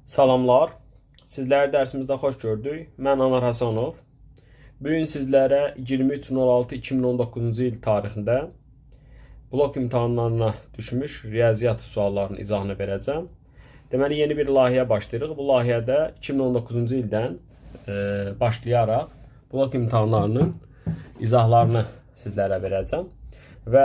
Salamlar. Sizləri dərsimizdə xoş gördük. Mən Anar Həsənov. Bu gün sizlərə 23.06.2019-cu il tarixində blok imtahanlarına düşmüş riyaziyyat suallarının izahını verəcəm. Deməli, yeni bir layihəyə başlayırıq. Bu layihədə 2019-cu ildən başlayaraq blok imtahanlarının izahlarını sizlərə verəcəm. Və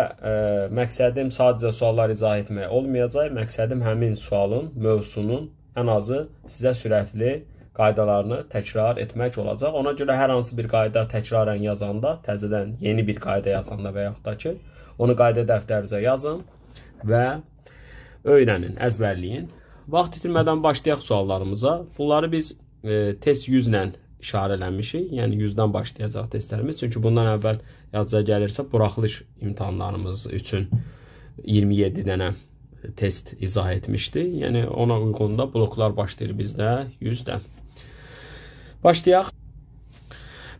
məqsədim sadəcə suallar izah etmək olmayacaq. Məqsədim həmin sualın, mövzusunun ən azı sizə sürətli qaydalarını təkrar etmək olacaq. Ona görə hər hansı bir qayda təkrarən yazanda, təzədən yeni bir qayda yazanda və yaxud da ki, onu qayda dəftərinizə yazın və öyrənin, əzbərləyin. Vaxt itirmədən başlayaq suallarımıza. Bunları biz test 100 ilə işarələmişik. Yəni 100-dən başlayacaq testlərimiz. Çünki bundan əvvəl yadınıza gəlirsə, buraxılış imtahanlarımız üçün 27 dənə test izah etmişdi. Yəni ona uyğun da bloklar başlayır bizdə 100-dən. Başlayaq.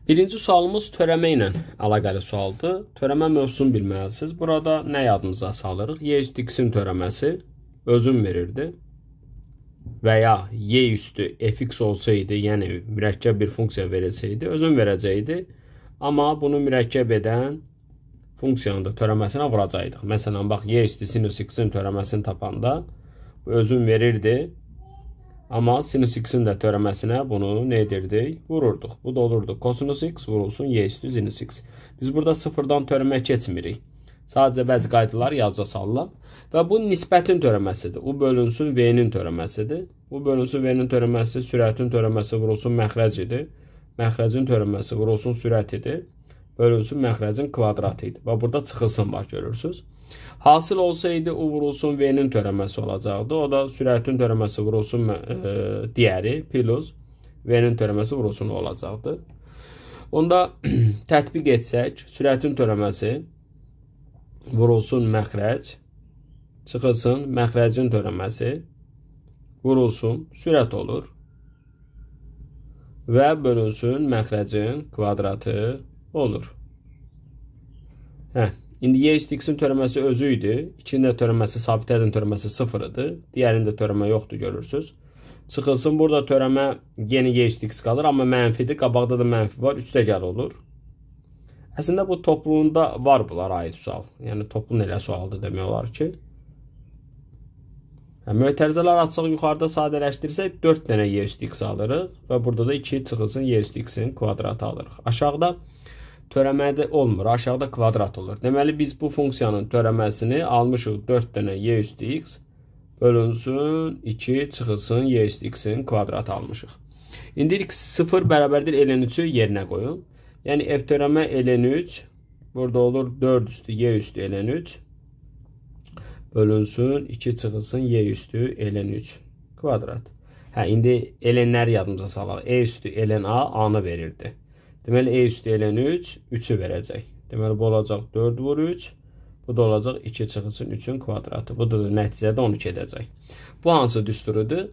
Birinci sualımız törəmə ilə əlaqəli sualdır. Törəmə mövzusunu bilməlisiniz. Burada nə yadımıza salırıq? Y üstü x-in törəməsi özün verirdi. Və ya y üstü fx olsaydı, yəni mürəkkəb bir funksiya verilsəydi, özün verəcəkdi. Amma bunu mürəkkəb edən funksiyanın da törəməsinə vuracaqdıq. Məsələn, bax, y üstü sinus x-in törəməsini tapanda bu özün verirdi. Amma sinus x-in də törəməsinə bunu nə edirdik? Vururduq. Bu da olurdu. Kosinus x vurulsun y üstü sinus x. Biz burada sıfırdan törəmə keçmirik. Sadəcə bəzi qaydalar yazıca salırlar. Və bu nisbətin törəməsidir. U bölünsün v-nin törəməsidir. U bölünsün v-nin törəməsi, sürətin törəməsi vurulsun məxrəc idi. Məxrəcin törəməsi vurulsun sürət idi. Bölünsün məxrəcin kvadratı idi. Və burada çıxılsın var, görürsünüz. Hasil olsaydı u vurulsun v-nin törəməsi olacaqdı. O da sürətin törəməsi vurulsun digəri plus v-nin törəməsi vurulsun olacaqdı. Onda tətbiq etsək, sürətin törəməsi vurulsun məxrəc, çıxılsın məxrəcin törəməsi vurulsun sürət olur. Və bölünsün məxrəcin kvadratı olur. İndi y üstü x-in törəməsi özü idi. İkinin də törəməsi, sabitlərin törəməsi 0 idi. Digərində törəmə yoxdur, görürsünüz. Çıxılsın, burada törəmə yeni y üstü x qalır, amma mənfidir. Qabaqda da mənfi var, üstə gəl olur. Əslində bu topluluğunda var bunlar aid sual. Yəni topluluğun elə sualdır demək olar ki. Mötərizələr açıq yuxarıda sadələşdirsək 4 dənə y üstü x alırıq və burada da 2 çıxılsın y üstü x-in kvadratı alırıq. Aşağıda törəmədə olmur, aşağıda kvadrat olur. Deməli biz bu funksiyanın törəməsini almışıq 4 dənə y üstü x bölünsün 2 çıxılsın y üstü x-in kvadratı almışıq. İndi x 0 bərabərdir ln 3-ü yerinə qoyun. Yəni f törəmə ln 3 burada olur 4 üstü y üstü ln 3 bölünsün 2 çıxılsın y üstü ln 3 kvadrat. İndi lnləri yadımıza salaq. E üstü ln a a-nı verirdi. Deməli e üstü ln 3 3-ü verəcək. Deməli bu olacaq 4 vur 3. Bu da olacaq 2 çıxılsın 3-ün kvadratı. Bu da nəticədə 12 edəcək. Bu hansı düsturudur?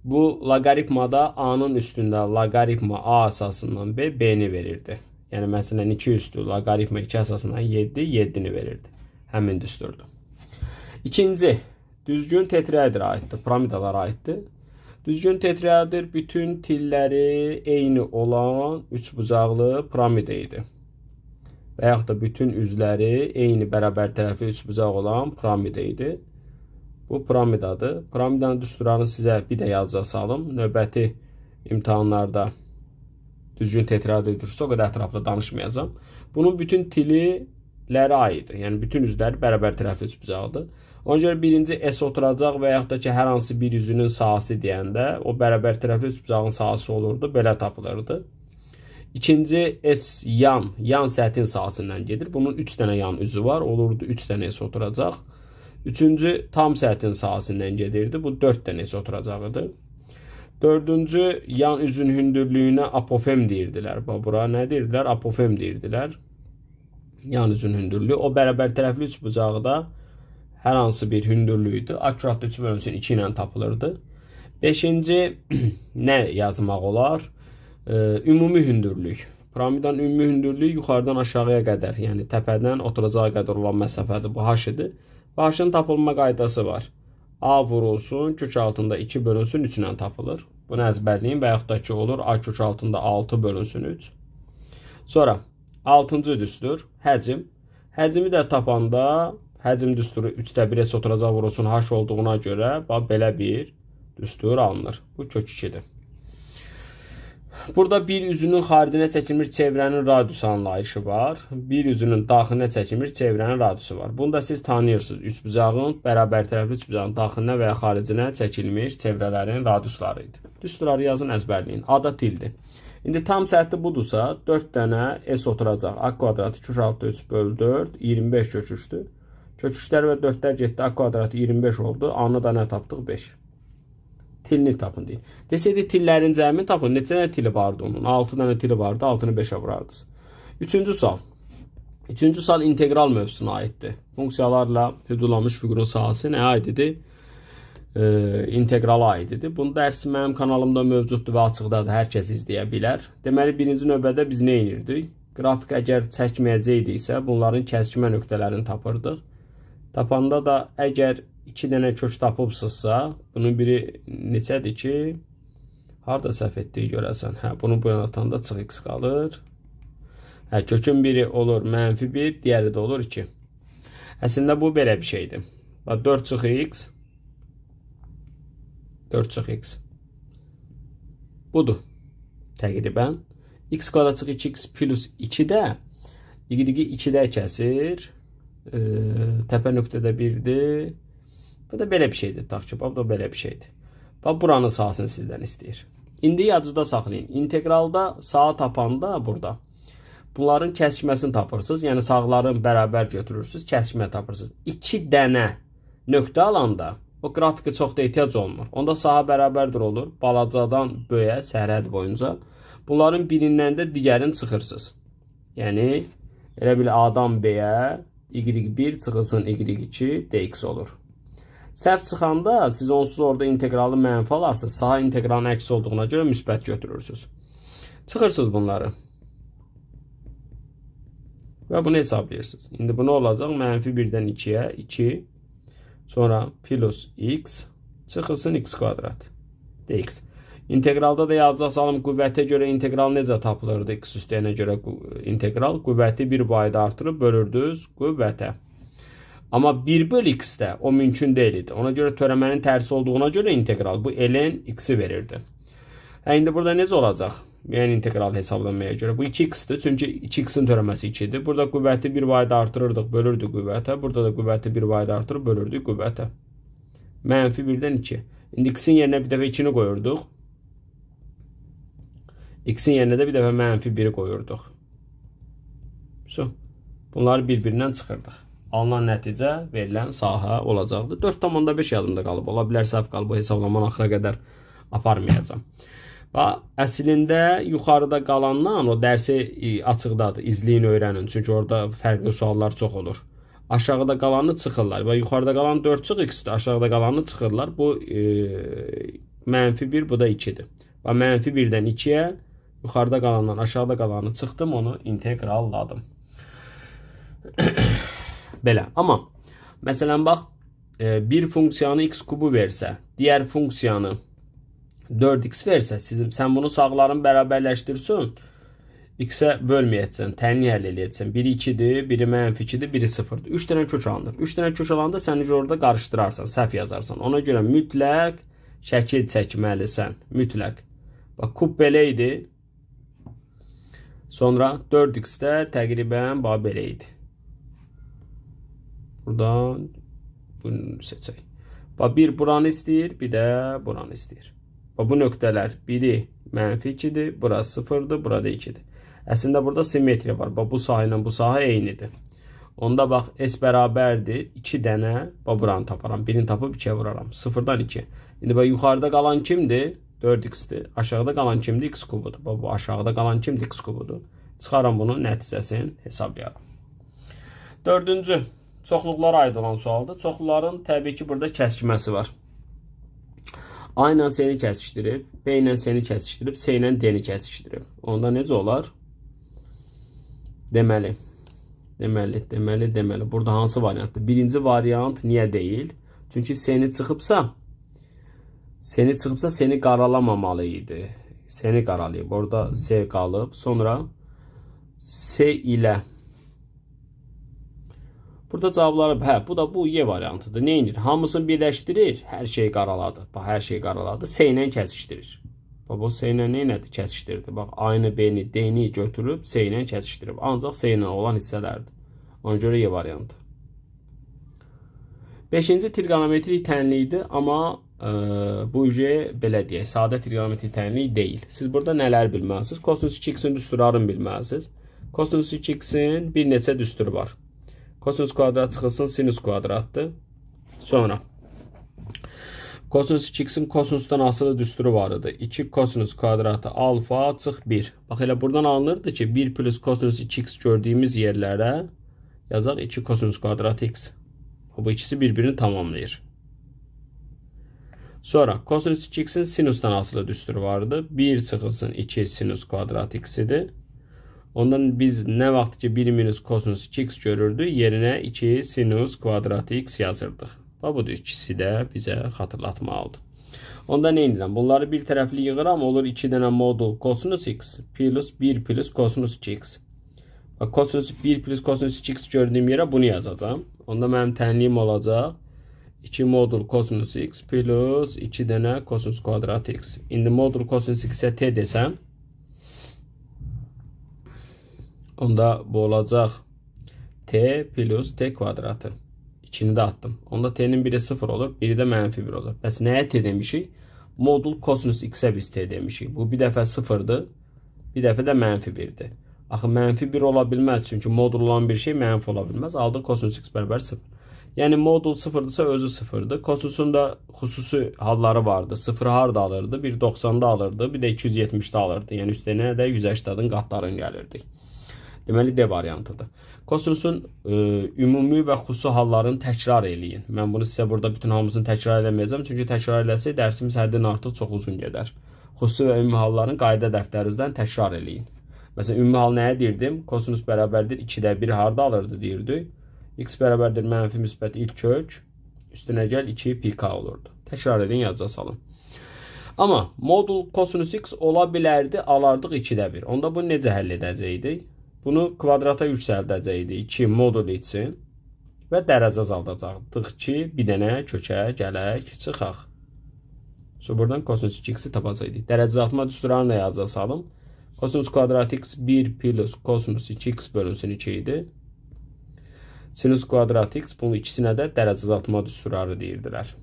Bu loqaritmada a-nın üstündə loqaritma a əsasından b, b-ni verirdi. Yəni məsələn 2 üstü loqaritma 2 əsasından 7, 7-ni verirdi. Həmin düsturdur. İkinci, düzgün tetraedrə aiddir, piramidalara aiddir. Düzgün tetraedr bütün tilləri eyni olan üçbucaqlı piramida idi. Və yaxud da bütün üzləri eyni bərabər tərəfli üçbucaq olan piramida idi. Bu piramidadır. Piramidanın düsturlarını sizə bir də yazıca salım. Növbəti imtahanlarda düzgün tetraedr o qədər ətraflı danışmayacağım. Bunun bütün tililərə aiddir. Yəni bütün üzləri bərabər tərəfli üçbucaqdır. Ona görə birinci S oturacaq və yaxud da ki, hər hansı bir üzünün sahəsi deyəndə o bərabər tərəfli üçbucağın sahəsi olurdu, belə tapılırdı. İkinci S yan səthin sahəsindən gedir. Bunun 3 dənə yan üzü var, olurdu 3 dənə S oturacaq. Üçüncü tam səthin sahəsindən gedirdi, bu 4 dənə S oturacaqdı. Dördüncü yan üzün hündürlüyünə apofem deyirdilər. Bura nə deyirdilər? Apofem deyirdilər. Yan üzün hündürlüyü. O bərabər tərəfli üçbucaqda hər hansı bir hündürlüyüdür. Akurat 3 bölünsün 2 ilə tapılırdı. Beşinci nə yazmaq olar? Ümumi hündürlük. Piramidanın ümumi hündürlüyü yuxarıdan aşağıya qədər, yəni təpədən oturacağa qədər olan məsafədir. Bu h idi. Və h-ın tapılma qaydası var. A vurulsun, kök altında 2 bölünsün 3 ilə tapılır. Bunu əzbərləyin və yaxud da ki olur, A kök altında 6 bölünsün 3. Sonra 6-cı düstur, həcm. Həcmi də tapanda həcm düsturu 3-də 1-ə oturacaq vurulsun h olduğuna görə belə bir düstur alınır. Bu kök 2-dir. Burada bir üzünün xaricinə çəkilmiş çevrənin radiusu anlayışı var. Bir üzünün daxilinə çəkilmiş çevrənin radiusu var. Bunu da siz tanıyırsınız. Üçbucağın bərabər tərəfli üçbucağın daxilinə və ya xaricinə çəkilmiş çevrələrin radiusları idi. Düsturları yazın, əzbərləyin. A da tildir. İndi tam səhti budursa 4 dənə S oturacaq. A kvadratı kök altı 3 bölü 4, 25 kök 3'dür. Kök 3'lər və 4'lər getdi. A kvadratı 25 oldu. A-nı da nə tapdıq? 5. Tilini tapın deyil. Deseydi tillərin cəmini tapın. Neçə dənə tili vardı onun? 6 dənə tili vardı. 6-nı 5'ə vurardınız. Üçüncü sual. Üçüncü sual integral mövzusuna aiddir. Funksiyalarla hüdudlanmış fiqurun sahəsi nəyə aid idi? İntegrala aid idi. Bunu dərsi mənim kanalımda mövcuddur və açıqdadır. Hər kəs izləyə bilər. Deməli, birinci növbədə biz nə edirdik? Qrafik əgər çəkməyəcəkdiksə, bunların kəsikmə nöqtələrini tapırdıq. Tapanda da əgər 2 dənə kök tapıbsınızsa, bunun biri neçədir ki, harada səhv etdiyi görəsən. Bunu bu yana atanda çıx x qalır. Kökün biri olur -1, digəri də olur 2. Əslində bu belə bir şeydir. 4 çıx x 4 çıx x budur təqribən. X kvadrat çıx 2x plus 2-də y-i 2-də kəsir. Təpə nöqtədə 1-dir. Bu da belə bir şeydir. Bu da belə bir şeydir. Buranın sahəsini sizdən istəyir. İndi yadınızda saxlayın. İntegralda sağı tapanda burada bunların kəsikməsini tapırsınız. Yəni sağların bərabər götürürsünüz. Kəsikmə tapırsınız. 2 dənə nöqtə alanda o qrafikə çox da ehtiyac olmur. Onda sahə bərabərdir olur. Balacadan böyüyə, sərhəd boyunca. Bunların birindən də digərini çıxırsınız. Yəni elə bil A-dan B-yə y1 çıxılsın y2 dx olur. Səhv çıxanda siz onsuz orada integralı mənfi alarsınız. Saha integralın əksi olduğuna görə müsbət götürürsünüz. Çıxırsınız bunları. Və bunu hesablayırsınız. İndi bu nə olacaq? -1-dən 2-yə 2. Sonra plus x çıxılsın x kvadrat dx. İntegralda da yazacaqsalım qüvvətə görə integral necə tapılırdı? X üstəyinə görə integral qüvvəti bir bayda artırıb bölürdünüz qüvvətə. Amma 1 bölü x-də o mümkün deyil idi. Ona görə törəmənin tərsi olduğuna görə integral bu ln x-i verirdi. İndi burada necə olacaq? Yəni integral hesablanmaya görə. Bu 2x-dir. Çünki 2x-in törəməsi 2-dir. Burada qüvvəti bir bayda artırırdıq, bölürdük qüvvətə. Burada da qüvvəti bir bayda artırıb bölürdük qüvvətə. -1-dən 2. İndi x-in yerinə bir dəfə 2-ni qoyurduq. X-in yerinə də bir dəfə -1-i qoyurduq. Bunları bir-birindən çıxırdıq. Alınan nəticə verilən sahə olacaqdır. 4,5 yadımda qalıb. Ola bilər səhv qalıb. Bu hesablamanı axıra qədər aparmayacağım. Əslində yuxarıda qalandan o dərsi açıqdadır. İzləyin, öyrənin. Çünki orada fərqli suallar çox olur. Aşağıda qalanı çıxırlar. Yuxarıda qalan 4 çıx x-dir. Aşağıda qalanı çıxırlar. Bu -1, bu da 2-dir. -1-dən 2-yə yuxarıda qalandan aşağıda qalanı çıxdım, onu integralladım. Belə. Amma məsələn bax, bir funksiyanı x kubu versə, digər funksiyanı 4x versə, sən bunu sağların bərabərləşdirsin, x-ə bölməyəcəksən, tənlik həll eləyəcəksən. Biri 2-dir, biri -2-dir, biri 0-dır. 3 dənə kök alınır. 3 dənə kök alanda sən orada qarışdırarsan, səhv yazarsan. Ona görə mütləq şəkil çəkməlisən. Mütləq. Bax, kub belə idi. Sonra 4x-də təqribən belə idi. Buradan bunu seçək. Bir buranı istəyir, bir də buranı istəyir. Bu nöqtələr biri -2-dir, burası 0-dır, burada 2-dir. Əslində burada simmetriya var. Bu sahə ilə bu sahə eynidir. Onda bax s bərabərdir 2 dənə, buranı taparam. Birini tapıb 2-yə vuraram. 0-dan 2. İndi bax yuxarıda qalan kimdir? 4x-dir. Aşağıda qalan kimdir? X kubudur. Bu aşağıda qalan kimdir? X kubudur. Çıxaram bunun nəticəsini hesablayaram. Dördüncü, çoxluqlara aid olan sualdır. Çoxluların təbii ki burada kəsikməsi var. A ilə S-ni kəsişdirib, B ilə S-ni kəsişdirib, C ilə D-ni kəsişdirib. Onda necə olar? Deməli. Burada hansı variantdır? Birinci variant niyə deyil? Çünki seni çıxıbsa seni qaralamamalı idi. Seni qaralayıb. Orada S qalıb. Sonra S ilə. Burada cavabları, bu da bu Y variantıdır. Nə edir? Hamısını birləşdirir. Hər şeyi qaraladı. Bax, hər şeyi qaraladı. S ilə kəsişdirir. Bax, bu S ilə nə elədi? Kəsişdirdi. Bax, A-nı, B-ni, D-ni götürüb S ilə kəsişdirib. Ancaq S ilə olan hissələrdir. Ona görə Y variantı. 5-ci trigonometrik tənlikdir, amma bu belə deyək, sadə trigonometrik tənlik deyil. Siz burada nələr bilməlisiniz? Kosinus 2x-in düsturlarını bilməlisiniz. Kosinus 2x-in bir neçə düsturu var. Kosinus kvadrat çıxılsın sinus kvadratdır. Sonra kosinus 2x-in kosinusdan asılı düsturu var idi. 2 kosinus kvadratı alfa çıx 1. Bax, elə buradan alınırdı ki, 1 plus kosinus 2x gördüyümüz yerlərə yazaq 2 kosinus kvadratı x. Bu ikisi birbirini tamamlayır. Sonra kosinus 2x'in sinusdan asılı düsturu vardı. 1 çıxılsın 2 sinus kvadrat x idi. Ondan biz nə vaxt ki 1 minus kosinus 2x görürdük, yerinə 2 sinus kvadrat x yazırdıq. Bu ikisi də bizə xatırlatmalıdır. Onda nə edirəm? Bunları bir tərəfli yığıram, olur 2 dənə modul kosinus x plus 1 plus kosinus 2x. Kosinus 1 plus kosinus 2x gördüyüm yerə bunu yazacağım. Onda mənim tənliyim olacaq 2 modul kosinus x plus 2 dənə kosinus kvadrat x. İndi modul kosinus x-ə t desəm, onda bu olacaq t plus t kvadratı. İçini də attım. Onda t'nin biri 0 olur, biri də mənfi 1 olur. Bəs nəyə t demişik? Modul kosinus x-ə biz t demişik. Bu bir dəfə 0'dır, bir dəfə də mənfi 1'dir. Axı mənfi 1 ola bilməz, çünki modul olan bir şey mənfi ola bilməz. Aldıq kosinus x bərabər 0. Yəni modul 0'dırsa özü 0'dır. Kosinüsün də xüsusi halları vardı. 0 harda alırdı? Bir 90'da alırdı, bir də 270'də alırdı. Yəni üstünə də 180'in qatlarını gəlirdik. Deməli D variantıdır. Kosinüsün ümumi və xüsusi hallarını təkrar eləyin. Mən bunu sizə burada bütün hamısını təkrar eləməyəcəm. Çünki təkrar eləsək dərsimiz həddən artıq çox uzun gedər. Xüsusi və ümumi halların qayda dəftərinizdən təkrar eləyin. Məsələn, ümumi hal nəyə deyirdim? Kosinus bərabərdir 2'də 1 harda alırdı deyirdik. X bərabərdir mənfi müsbət ilk kök. Üstünə gəl 2 pi k olurdu. Təkrar edin, yadca salın. Amma modul kosinus x ola bilərdi, alardıq 2'də 1. Onda bunu necə həll edəcəkdik? Bunu kvadrata yüksəldəcəkdik 2 modul için və dərəcə azaldacaqdıq ki, bir dənə kökə gələk, çıxaq. Sonra buradan kosinus 2x'i tapacaqdik. Dərəcə azaltma düsturlarını da yadca salın. Kosinus kvadrat x 1 plus kosinus 2x bölünsün 2 idi. Sinus kvadrat x, bunun ikisinə də dərəcə azaltma düsturları deyirdilər.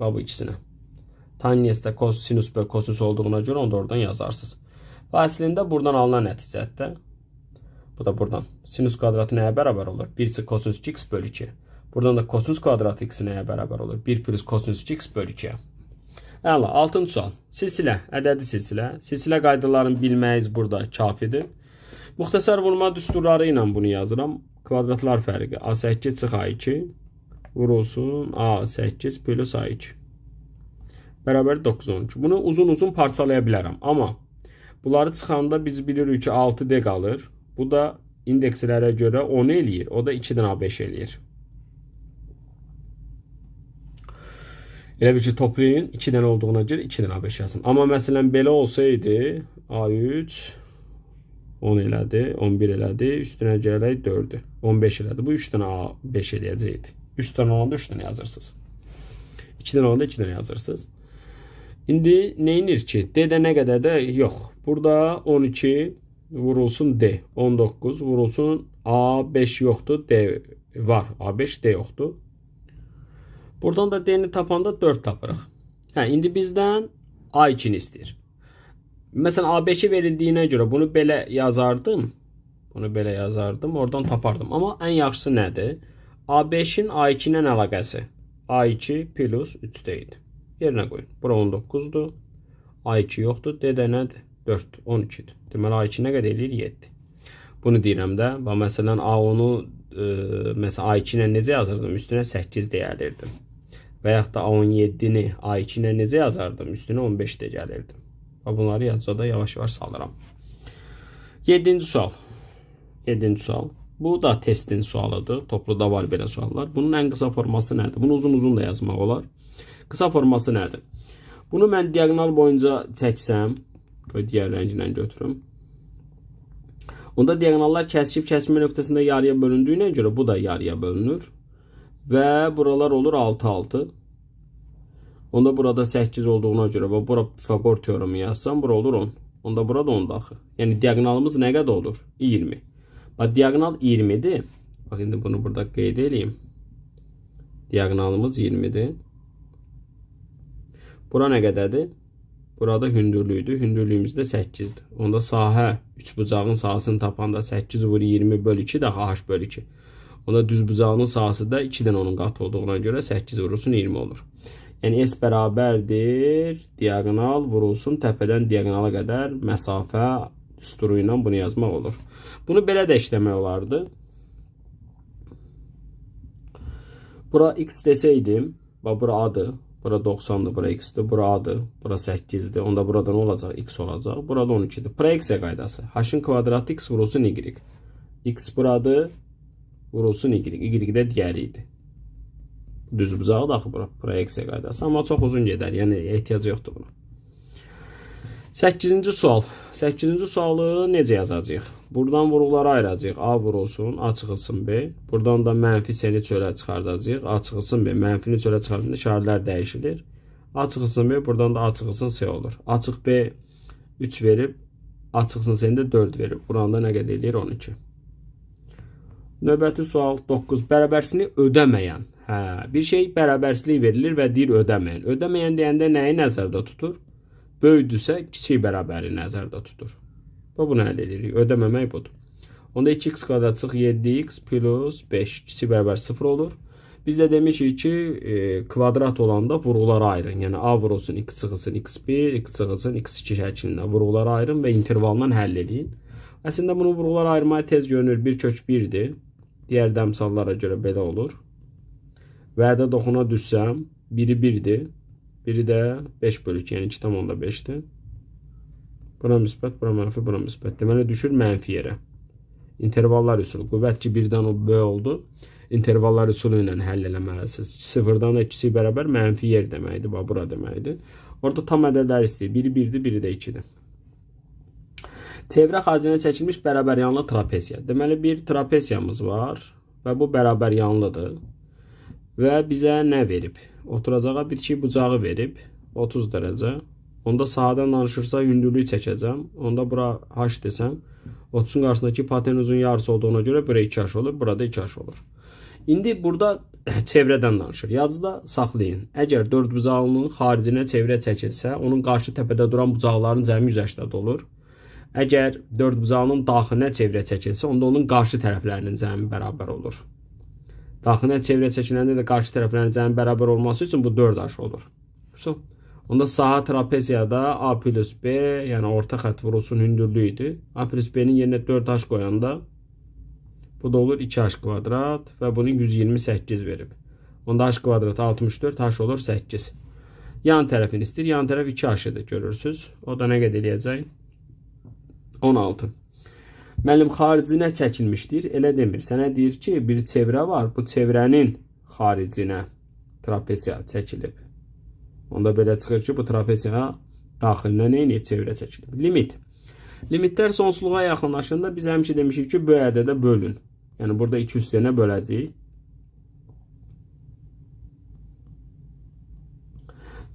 Bu ikisinə. Tangensdə sinus bölü kosinus olduğuna görə onu da oradan yazarsınız. Və əslində buradan alınan nəticədə, bu da buradan sinus kvadratı nəyə bərabər olur? 1 kosinus 2x bölü 2. Buradan da kosinus kvadrat x nəyə bərabər olur? 1 plus kosinus 2x bölü 2. Əla, 6-cı sual. Silsilə, ədədi silsilə. Silsilə qaydalarını bilməyiniz burada kafidir. Müxtəsər vurma düsturları ilə bunu yazıram. Kvadratlar fərqi A8 çıx A2 vurulsun A8 plus A2. Bərabər 9-12. Bunu uzun-uzun parçalaya bilərəm. Amma bunları çıxanda biz bilirik ki 6D qalır. Bu da indekslərə görə 10 eləyir. O da 2-dən A5 eləyir. Elə bir ki toplayın 2'dən olduğuna görə 2'dən A5 yazın. Amma məsələn belə olsaydı A3 10 elədi, 11 elədi, üstünə gələk 4'ü, 15 elədi. Bu 3'dən A5 eləyəcəkdi. 3'dən olanda 3'dən yazırsınız. 2'dən olanda 2'dən yazırsınız. İndi neyinir ki? D'də nə qədər də yox. Burada 12 vurulsun D, 19 vurulsun A5 yoxdur, D var. A5 D yoxdur. Buradan da D'ni tapanda 4 tapırıq. İndi bizdən A2'ni istəyir. Məsələn, A5'i verildiyinə görə bunu belə yazardım. Oradan tapardım. Amma ən yaxşısı nədir? A5'in A2'lə əlaqəsi. A2 plus 3'də idi. Yerinə qoyun. Bura 19'dur. A2 yoxdur. D'də nədir? 4'dür. 12'dir. Deməli, A2 nə qədər eləyir? 7. Bunu deyirəm də. Məsələn, A10'u A2 ilə necə yazırdım? Üstünə 8 deyərlərdim. Və yaxud da A17'ni A2 ilə necə yazardım? Üstünə 15 də gəlirdim. Bunları yazıda yavaş-yavaş salıram. 7-ci sual. Bu da testin sualıdır. Topluda var belə suallar. Bunun ən qısa forması nədir? Bunu uzun da yazmaq olar. Qısa forması nədir? Bunu mən diagonal boyunca çəksəm, qoy digər rəngindən götürüm. Onda diagonallar kəsişib kəsmə nöqtəsində yarıya bölündüyünə görə bu da yarıya bölünür. Və buralar olur 6-6. Onda burada 8 olduğuna görə və bura Pifagor teoremi yazsam, bura olur 10. Onda burada 10 daxil. Yəni diagonalımız nə qədər olur? 20. Bax, diagonal 20'dir. Bax, indi bunu burada qeyd edeyim. Diagonalımız 20'dir. Bura nə qədərdir? Burada hündürlüydür. Hündürlüyümüz də 8'dir. Onda sahə, üçbucağın sahəsini tapanda 8 vur 20 bölü 2 daha h bölü 2. Onda düzbucağının sahəsi də 2-dən onun qatı olduğuna görə 8 vurulsun 20 olur. Yəni S bərabərdir. Diagonal vurulsun təpədən diagonala qədər məsafə düsturu ilə bunu yazmaq olur. Bunu belə də işləmək olardı. Bura x desəydim, bura A-dır, bura 90'dır, bura x-dir, bura A-dır, bura 8'dir. Onda burada nə olacaq? X olacaq. Burada 12'dir. Proyeksiya qaydası. H-ın kvadratı x vurulsun y. X buradır, vurulsun y. Y də digəri idi. Düzbucağı da axı bura. Proyeksiya qaydası. Amma çox uzun gedər. Yəni ehtiyac yoxdur buna. 8-ci sual. 8-ci sualı necə yazacağıq? Buradan vuruqları ayıracağıq. A vurulsun, A çıxılsın B. Buradan da mənfi S-ni çölə çıxardacağıq. A çıxılsın B. Mənfini çölə çıxardığında işarələr dəyişilir. A çıxılsın B. Buradan da A çıxılsın S olur. A çıx B 3 verib, A çıxılsın S-ni də 4 verib. Buradan da nə qədər eləyir? 12. Növbəti sual 9. Bərabərsini ödəməyən. Bir şey bərabərsizlik verilir və deyir ödəməyən. Ödəməyən deyəndə nəyi nəzərdə tutur? Böyüdürsə kiçik bərabəri nəzərdə tutur. Bu nə əldə edirik? Ödəməmək budur. Onda 2x kvadrat çıx 7x plus 5 kiçik bərabər 0 olur. Biz də demişik ki kvadrat olanda vurğulara ayırın. Yəni A vurulsun, x çıxılsın x1, x çıxılsın x2 şəklində vurğulara ayırın və intervaldan həll edin. Əslində bunu vurğulara ayırmaya tez görünür. 1 kök 1'dir. Digər dəmsallara görə belə olur. Vədə doxuna düşsəm, biri 1'dir. Biri də 5 bölü 2, yəni 2,5'dir. Buna müsbət, buna mənfi, buna müsbət. Deməli düşür mənfi yerə. İntervallar üsulu. Qüvvət ki 1-dən o B oldu. İntervallar üsulu ilə həll eləməlisiniz. 0-dan da ikisi bərabər mənfi yer deməkdir. Bax, bura deməkdir. Orada tam ədədlər istəyir. Biri 1'dir, biri də 2'dir. Çevrə xaricinə çəkilmiş bərabər yanlı trapesiya. Deməli bir trapesiyamız var və bu bərabər yanlıdır. Və bizə nə verib? Oturacağa bir iki bucağı verib 30 dərəcə. Onda sahədən danışırsa hündürlüyü çəkəcəm. Onda bura h desəm 30'un qarşısındakı hipotenuzun yarısı olduğuna görə bura 2h olur. Burada 2h olur. İndi burada çevrədən danışır. Yadınızda saxlayın. Əgər dörd bucağının xaricinə çevrə çəkilsə, onun qarşı təpədə duran bucaqların cəmi 180 olur. Əgər dörd bucağının daxilinə çevrə çəkilsə, onda onun qarşı tərəflərinin cəmi bərabər olur. Daxilinə çevrə çəkiləndə də qarşı tərəflərin cəmi bərabər olması üçün bu 4h olur. Onda sahə trapeziyada A plus B, yəni orta xətt vurulsun hündürlüyü idi. A plus B-nin yerinə 4h qoyanda bu da olur 2h kvadrat və bunu 128 verib. Onda h kvadrat 64, h olur 8. Yan tərəfini istəyir. Yan tərəf 2h-dır görürsünüz. O da nə qədər eləyəcək? 16. Müəllim xaricinə çəkilmişdir. Elə demir. Sənə deyir ki, bir çevrə var. Bu çevrənin xaricinə trapesiya çəkilib. Onda belə çıxır ki, bu trapesiya daxilinə nə edib? Çevrə çəkilib. Limit. Limitlər sonsuzluğa yaxınlaşanda biz həmişə demişik ki, bu ədədə bölün. Yəni burada 2 üstünə böləcəyik.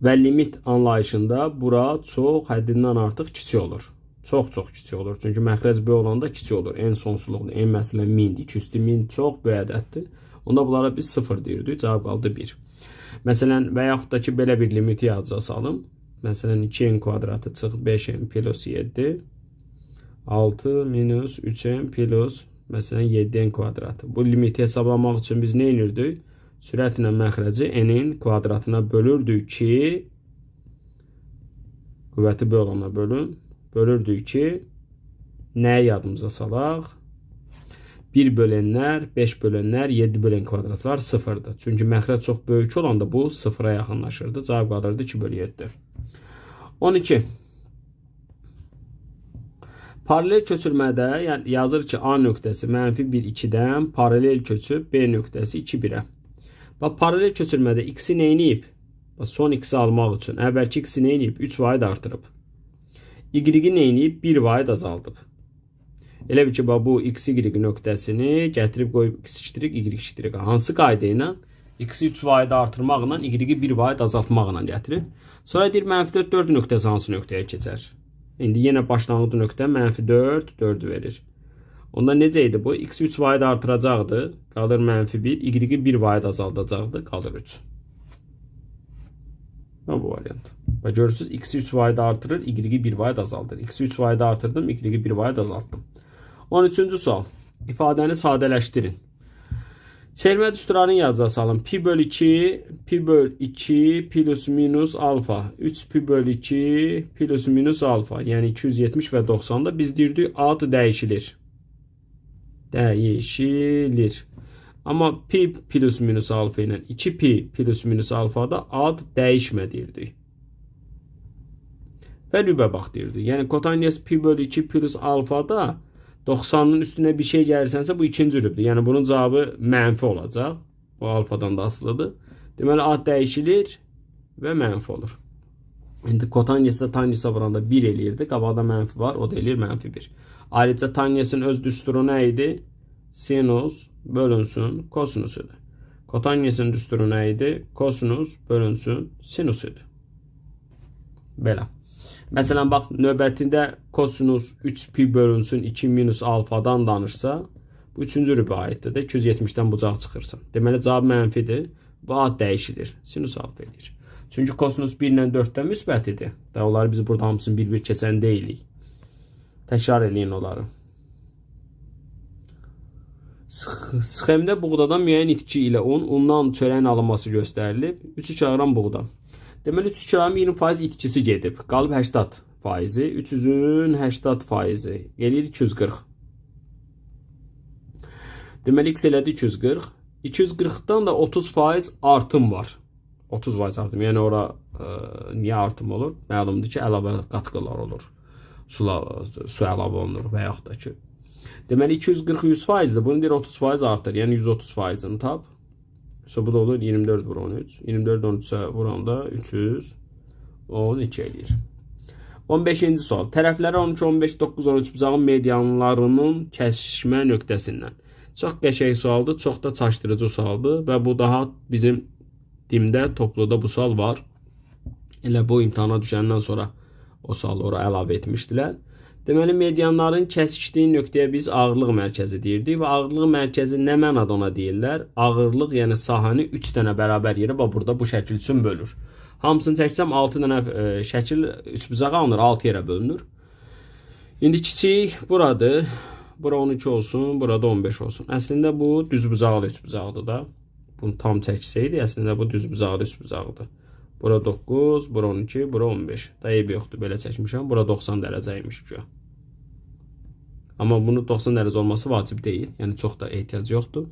Və limit anlayışında bura çox həddindən artıq kiçik olur. Çox kiçik olur. Çünki məxrəc B olanda kiçik olur. En sonsuzluqdur. En məsələn 1000'dir. 2 üstü 1000 çox böyük ədəddir. Onda bunlara biz 0 deyirdik. Cavab qaldı 1. Məsələn və yaxud da ki belə bir limiti yadca salım. Məsələn 2n kvadratı çıx 5n plus 7. 6 minus 3n plus məsələn 7n kvadratı. Bu limiti hesablamaq üçün biz nə edirdik? Sürətlə məxrəci n-in kvadratına bölürdük ki qüvvəti B olana bölün. Bölürdük ki nəyi yadımıza salaq? 1 bölənlər, 5 bölənlər, 7 bölən kvadratlar 0'dır. Çünki məxrəc çox böyük olanda bu 0'a yaxınlaşırdı. Cavab qalırdı 2 bölü 7. 12. Paralel köçürmədə yəni yazır ki, A nöqtəsi -1 2-dən paralel köçüb B nöqtəsi 2 1-ə. Bax, paralel köçürmədə x-i nə edib? Bax, son x-i almaq üçün əvvəlki x-i nə edib? 3 vaid artırıb. Y-i nə edib? 1 vaid azaldıb. Elə bir ki, bax, bu x-y nöqtəsini gətirib qoyub x2, y2. Hansı qayda ilə? X-i 3 vaid artırmaqla, y-i 1 vaid azaltmaqla gətirir. Sonra deyir, -4 4 nöqtəsi hansı nöqtəyə keçər? İndi yenə başlanğıc nöqtə -4 4 verir. Onda necə idi bu? X 3 vaid artıracaqdı. Qalır -1. Y 1 vaid azaldacaqdı. Qalır 3. Bu variant. Və görürsünüz, X 3 vaid artırır. Y 1 vaid azaldır. X 3 vaid artırdım. Y 1 vaid azaltdım. 13-cü sual. İfadəni sadələşdirin. Çevirmə düsturlarını yadınıza salın. Pi bölü 2, pi bölü 2 plus minus alfa. 3 pi bölü 2 plus minus alfa. Yəni 270 və 90'da biz deyirdik ad dəyişilir. Dəyişilir. Amma pi plus minus alfa ilə 2 pi plus minus alfada ad dəyişmə deyirdik. Və lübə bax deyirdik. Yəni kotaniyası pi bölü 2 plus alfada 90'ın üstüne bir şey gəlirsənsə bu ikinci rübdür. Yəni bunun cavabı mənfi olacaq. O alfadan da asılıdır. Deməli ad dəyişilir və mənfi olur. İndi kotaniyası taniyasa vuranda 1 eləyirdi. Qabaqda mənfi var. O da eləyir -1. Ayrıca taniyasının öz düsturu nə idi? Sinus bölünsün kosinusudur. Kotaniyasının düsturu nə idi? Kosinus bölünsün sinusudur. Belə. Məsələn, bax, növbətində kosinus 3 pi bölünsün 2 minus alfadan danışsa, bu 3-cü rübə aiddir. 270'dən bucaq çıxırsan. Deməli, cavab mənfidir. Bu ad dəyişilir. Sinus alfa edir. Çünki kosinus 1 ilə 4'dən müsbətidir. Və onları biz burada hamısını bir-bir keçən deyilik. Təkrar eləyin onları. Sxemdə buğdadan müəyyən itki ilə undan çörəyin alınması göstərilib. 3 kilogram buğda. Deməli 3 kilogram 20% itkisi gedib. Qalıb 80%. 300'ün 80%. Gelir 240. Deməli x elədi 240. 240'dan da 30% artım var. 30% artım. Yəni ora niyə artım olur? Məlumdur ki, əlavə qatqılar olur. Su əlavə olunur və yaxud da ki. Deməli 240 100%'dir. Bunu deyir 30% artır. Yəni 130%'ını tap. Bu da olur 24 vur 13. 24 13'e vuranda 312 eləyir. 15-ci sual. Tərəfləri 12, 15, 9, 13 bucağın medianlarının kəsişmə nöqtəsindən. Çox qəşəng sualdır, çox da çaşdırıcı sualdır və bu daha bizim dimdə, topluda bu sual var. Elə bu imtahana düşəndən sonra o sualı ora əlavə etmişdilər. Deməli, medianların kəsişdiyi nöqtəyə biz ağırlıq mərkəzi deyirdik və ağırlıq mərkəzi nə mənada ona deyirlər? Ağırlıq, yəni sahəni 3 dənə bərabər yerə burada bu şəkil üçün bölür. Hamısını çəksəm 6 dənə şəkil 3 bucağa alınır, 6 yerə bölünür. İndi kiçik buradır. Bura 12 olsun, burada 15 olsun. Əslində bu düz bucaqlı 3 bucaqdır da. Bunu tam çəksəydi, əslində bu düz bucaqlı 3 bucaqdır. Bura 9, bura 12, bura 15. Da eybi yoxdur, belə çəkmişəm. Bura 90 dərəcəymiş ki. Amma bunu 90 dərəcə olması vacib deyil. Yəni çox da ehtiyac yoxdur.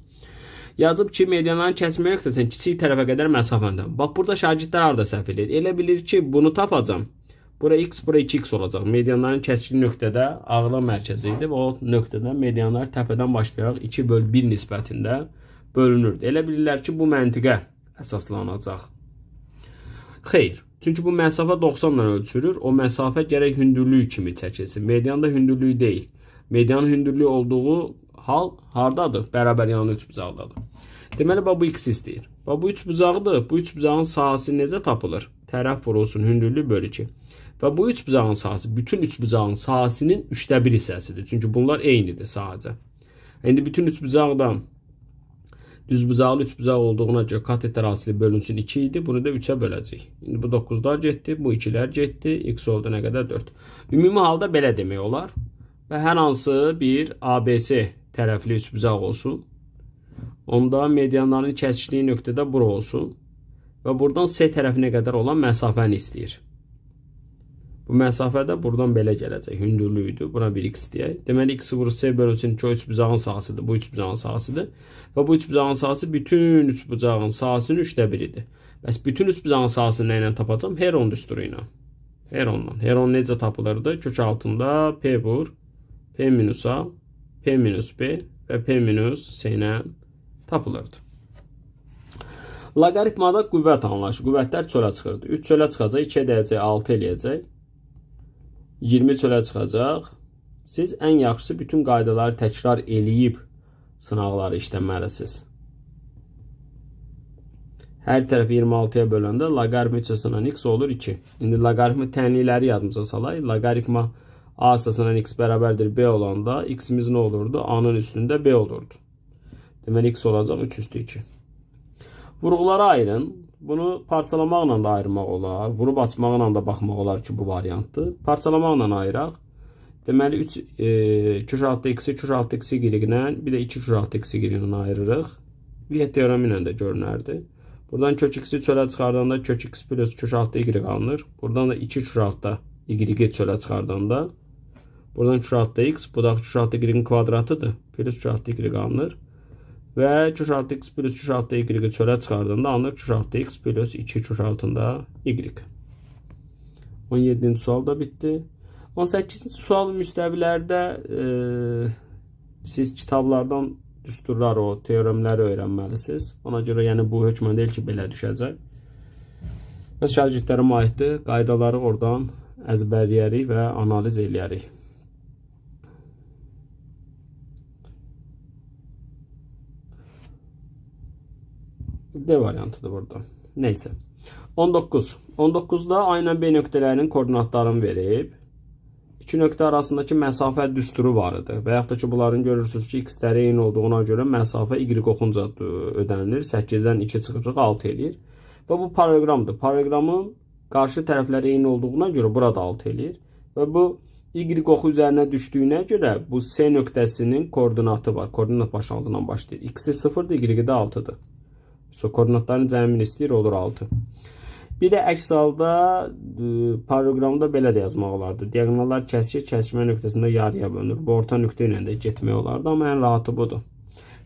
Yazıb ki, medianların kəsmə nöqtəsindən kiçik tərəfə qədər məsafədən. Bax, burada şagirdlər harada səhv edir? Elə bilir ki, bunu tapacam. Bura x, bura 2x olacaq. Medianların kəsişdiyi nöqtədə ağırlıq mərkəzi idi və o nöqtədə medianlar təpədən başlayaraq 2/1 nisbətində bölünürdü. Elə bilirlər ki, bu məntiqə əsaslanacaq. Xeyr. Çünki bu məsafə 90 ilə ölçülür. O məsafə gərək hündürlük kimi çəkilsin. Median da hündürlüyü deyil. Medianın hündürlüyü olduğu hal hardadır? Bərabər yanı 3 bucaqdadır. Deməli, bu x istəyir. Bu 3 bucaqdır. Bu 3 bucağın sahəsi necə tapılır? Tərəf vurulsun hündürlüyü bölü 2. Və bu 3 bucağın sahəsi bütün 3 bucağın sahəsinin 1/3 hissəsidir. Çünki bunlar eynidir sadəcə. İndi bütün 3 bucaqdan düz bucaqlı 3 bucaq olduğuna görə kateter asili bölünsün 2 idi. Bunu da 3'e böləcəyik. İndi bu 9'lar getdi. Bu 2'lər getdi. X oldu nə qədər? 4. Ümumi halda belə demək olar. Və hər hansı bir ABC tərəfli 3 bucaq olsun. Onda medianların kəsişdiyi nöqtədə bura olsun. Və buradan C tərəfinə qədər olan məsafəni istəyir. Bu məsafədə buradan belə gələcək. Hündürlüyüdür. Buna bir x deyək. Deməli, x vurur C bölünsün 2 3 bucağın sahəsidir. Bu 3 bucağın sahəsidir. Və bu 3 bucağın sahəsi bütün 3 bucağın sahəsinin 1/3-idir. Bəs bütün 3 bucağın sahəsini nə ilə tapacam? Heron düsturu ilə. Heronla. Heron necə tapılırdı? Kök altında P vur P minus A, P minus B və P minus C ilə tapılırdı. Loqaritmada qüvvət anlayışı. Qüvvətlər çölə çıxırdı. 3 çölə çıxacaq, 2 edəcək, 6 eləyəcək. 20 çölə çıxacaq. Siz ən yaxşısı bütün qaydaları təkrar eləyib sınaqları işləməlisiniz. Hər tərəf 26-ya böləndə loqaritm hissəsindən x olur 2. İndi loqaritmi tənlikləri yadımıza salaq. Loqaritma A hissəsindən x bərabərdir B olanda x-imiz nə olurdu? A-nın üstündə B olurdu. Deməli x olacaq 3 üstü 2. Vurğulara ayırın. Bunu parçalamaqla da ayırmaq olar. Vurub açmaqla da baxmaq olar ki, bu variantdır. Parçalamaqla ayıraq. Deməli 3 kök altı x-i kök altı x ilə, bir də 2 kök altı x ilə ayırırıq. Viet teoremi ilə də görünərdi. Buradan kök x-i çölə çıxardanda kök x plus kök altı y alınır. Buradan da 2 kök altı y çölə çıxardanda buradan kök altı x, bu da kök altı y-in kvadratıdır. Plus kök altı y alınır. Və kök altı x plus kök altı y çölə çıxardanda alınır kök altı x plus 2 kök altında y. 17-ci sual da bitdi. 18-ci sual müstəvilərdə siz kitablardan düsturlar, o teoremləri öyrənməlisiniz. Ona görə yəni bu hökmən deyil ki, belə düşəcək. Öz şagirdlərimə aiddir. Qaydaları oradan əzbərləyərik və analiz eləyərik. D variantıdır burada. Neyse. 19. 19'da A ilə B nöqtələrinin koordinatlarını verib. İki nöqtə arasındakı məsafə düsturu var idi. Və yaxud da ki, bunların görürsünüz ki, x-ləri eyni olduğuna görə məsafə y oxunca ödənilir. 8-dən 2 çıxırıq, 6 eləyir. Və bu paralelogramdır. Paralelogramın qarşı tərəfləri eyni olduğuna görə burada 6 eləyir. Və bu y oxu üzərinə düşdüyünə görə bu C nöqtəsinin koordinatı var. Koordinat başlanğıcından başlayır. X-i 0-dır, y-i də 6-dır. Koordinatların cəmini istəyir, olur 6. Bir də əks halda paralelogramda belə də yazmaq olardı. Diagonallar kəsişir, kəsişmə nöqtəsində yarıya bölünür. Bu orta nöqtə ilə də getmək olardı, amma ən rahatı budur.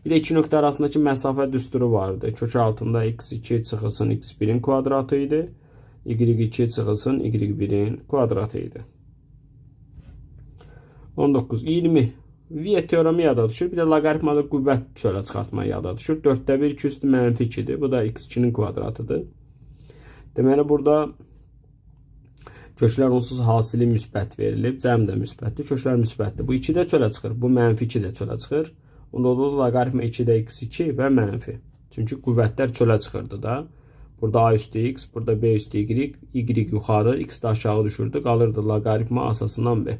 Bir də iki nöqtə arasındakı məsafə düsturu vardı. Kök altında x2 çıxılsın x1-in kvadratı idi. y2 çıxılsın y1-in kvadratı idi. 19. 20. Viet teoremi yada düşür. Bir də loqaritmada qüvvət çölə çıxartma yada düşür. 4-də 1 2 üstü mənfi 2-dir. Bu da x2-nin kvadratıdır. Deməli, burada köklər onsuz hasili müsbət verilib. Cəm də müsbətdir. Köklər müsbətdir. Bu 2 də çölə çıxır. Bu mənfi 2 də çölə çıxır. Onda da loqaritma 2-də x2 və mənfi. Çünki qüvvətlər çölə çıxırdı da. Burada a üstü x, burada b üstü y, y yuxarı, x də aşağı düşürdü. Qalırdı loqaritma asasından b.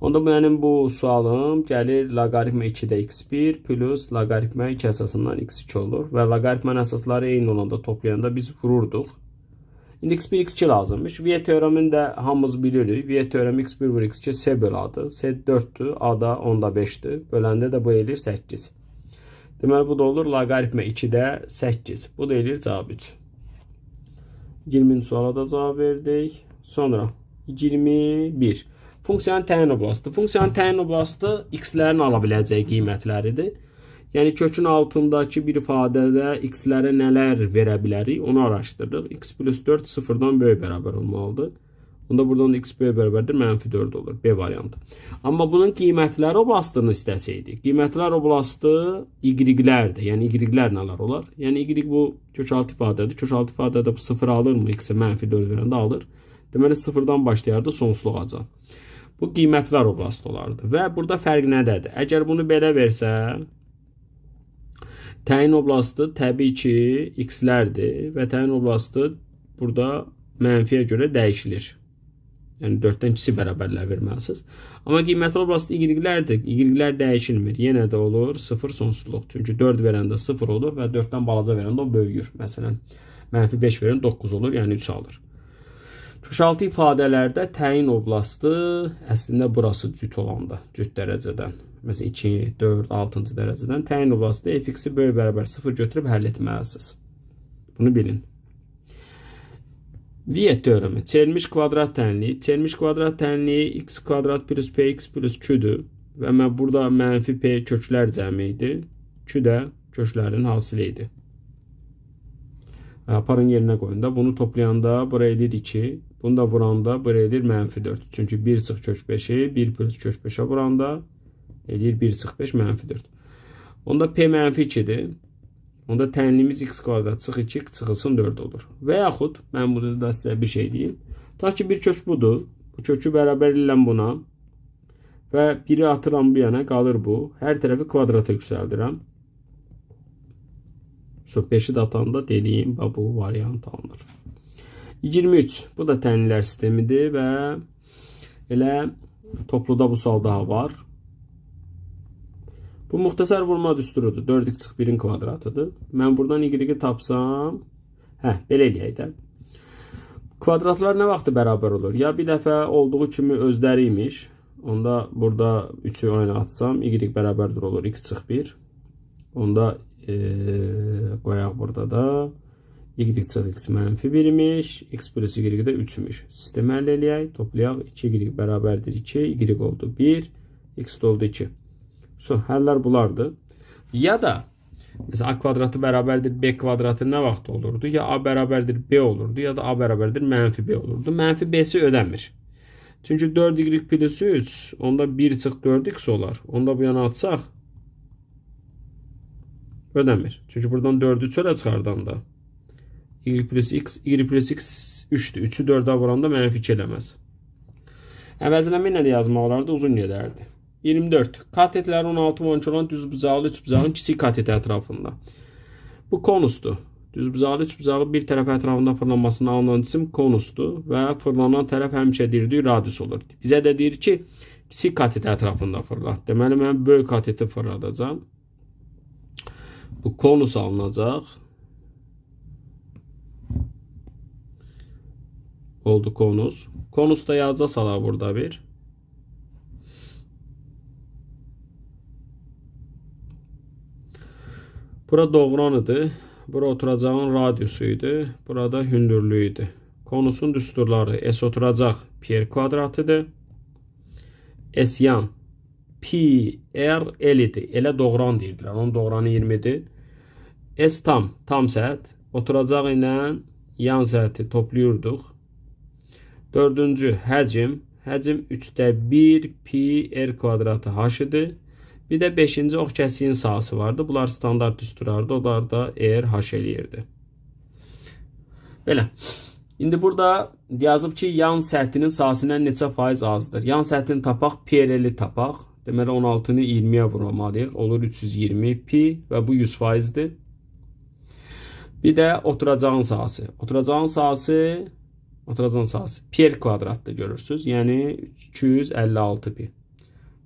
Onda mənim bu sualım gəlir loqaritma 2-də x1 plus loqaritma 2 əsasından x2 olur. Və loqaritmanın əsasları eyni olanda toplayanda biz vururduq. İndi x1, x2 lazımmış. Viet teoremini də hamımız bilirik. Viet teoremi x1 vur x2 C böl A-dır. C 4'dür, A da 10'da 5'dir. Böləndə də bu eləyir 8. Deməli, bu da olur loqaritma 2-də 8. Bu da eləyir cavab 3. 20-ci suala da cavab verdik. Sonra 21. Funksiyanın təyin oblastı. Funksiyanın təyin oblastı x-lərin ala biləcəyi qiymətləridir. Yəni kökün altındakı bir ifadədə x-lərə nələr verə bilərik, onu araşdırırıq. X plus 4 0-dan böyük bərabər olmalıdır. Onda buradan da x böyük bərabərdir, mənfi 4 olur. B variantı. Amma bunun qiymətləri oblastını istəsəydik. Qiymətlər oblastı y-lərdir. Yəni y-lər nələr olar? Yəni y bu kök altı ifadədir. Kök altı ifadədə bu 0 alırmı? X-ə mənfi 4 verəndə alır. Deməli 0-dan başlayardı sonsuzluğa. Bu qiymətlər oblastı olardı. Və burada fərq nədədir? Əgər bunu belə versə, təyin oblastı təbii ki x-lərdir və təyin oblastı burada mənfiyə görə dəyişilir. Yəni 4-dən ikisi bərabərlər verməlisiniz. Amma qiymətli oblastı y-lərdir. Y-lər dəyişilmir. Yenə də olur 0 sonsuzluq. Çünki 4 verəndə 0 olur və 4-dən balaca verəndə o böyüyür. Məsələn, mənfi 5 verəndə 9 olur, yəni 3 alır. Kökaltı ifadələrdə təyin oblastı əslində burası cüt olanda, cüt dərəcədən. Məsələn 2, 4, 6-cı dərəcədən təyin oblastı f(x)i böyük bərabər 0 götürüb həll etməlisiniz. Bunu bilin. Viet teoremi. Çelmiş kvadrat tənliyi. Çelmiş kvadrat tənliyi x kvadrat plus px plus q-dür. Və mən burada mənfi p köklər cəmi idi. Q də köklərin hasili idi. Aparın yerinə qoyun da. Bunu toplayanda buraya edir 2. Bunu da vuranda bu eləyir -4. Çünki 1 çıx kök 5'i 1 plus kök 5'e vuranda eləyir 1 çıx 5 -4. Onda p -2'dir. Onda tənliyimiz x kvadrat çıx 2 çıxılsın 4 olur. Və yaxud mən burada da sizə bir şey deyim. Ta ki bir kök budur. Bu kökü bərabər edirəm buna. Və 1'i atıram bu yana qalır bu. Hər tərəfi kvadrata yüksəldirəm. 5'i də atanda deliyim. Bu variant alınır. 23. Bu da tənlilər sistemidir və elə topluda bu sual daha var. Bu muxtəsər vurma düsturudur. 4x çıx 1'in kvadratıdır. Mən buradan y-i tapsam, belə eləyək də. Kvadratlar nə vaxtı bərabər olur? Ya bir dəfə olduğu kimi özləri imiş. Onda burada 3'ü oyuna atsam y bərabərdir olur x çıx 1. Onda qoyaq burada da y çıx x -1 imiş. X plus y də 3 imiş. Sistemi həll eləyək. Toplayaq. 2y bərabərdir 2. Y oldu 1. X oldu 2. Həllər bulardı. Ya da mesela a kvadratı bərabərdir b kvadratı nə vaxt olurdu? Ya a bərabərdir b olurdu ya da a bərabərdir -b olurdu. -b'si ödənmir. Çünki 4y plus 3 onda 1 çıx 4x olar. Onda bu yana atsaq ödənmir. Çünki buradan 4'ü çölə çıxardanda y plus x 3'dür. 3'ü 4'ə vuranda -2 eləməz. Əvəzləmə ilə də yazmaq olardı, uzun gedərdi. 24. Katetləri 16 12 olan düzbucaqlı üçbucağın kiçik kateti ətrafında. Bu konusdur. Düzbucaqlı üçbucağı bir tərəf ətrafında fırlanmasına alınan cisim konusdur və fırlanan tərəf həmişə deyirdik radius olur. Bizə də deyir ki, kiçik katet ətrafında fırlat. Deməli mən böyük kateti fırladacağam. Bu konus alınacaq. Oldu konus. Konusda yazacaq salaq burada bir. Bura doğranıdır. Bura oturacağın radiusuydu. Burada hündürlüyüdü. Konusun düsturları S oturacaq pi kvadratıdır. S yan pi r l idi. Elə doğran deyirdilər. Onun doğranı 20'dir. S tam səth. Oturacaq ilə yan səthi toplayırdıq. Dördüncü həcm. Həcm 3/1 pi r kvadratı h idi. Bir də 5-ci ox kəsiyin sahəsi vardı. Bunlar standart düsturlardı. Onlar da r h eləyirdi. Belə. İndi burada yazıb ki, yan səthinin sahəsindən neçə faiz azdır? Yan səthini tapaq, PRL-i tapaq. Deməli 16'nı 20'yə vurmalıyıq. Olur 320 pi və bu 100%'dir. Bir də oturacağın sahəsi. Oturacağın sahəsi pi r kvadratdır görürsünüz. Yəni 256 pi.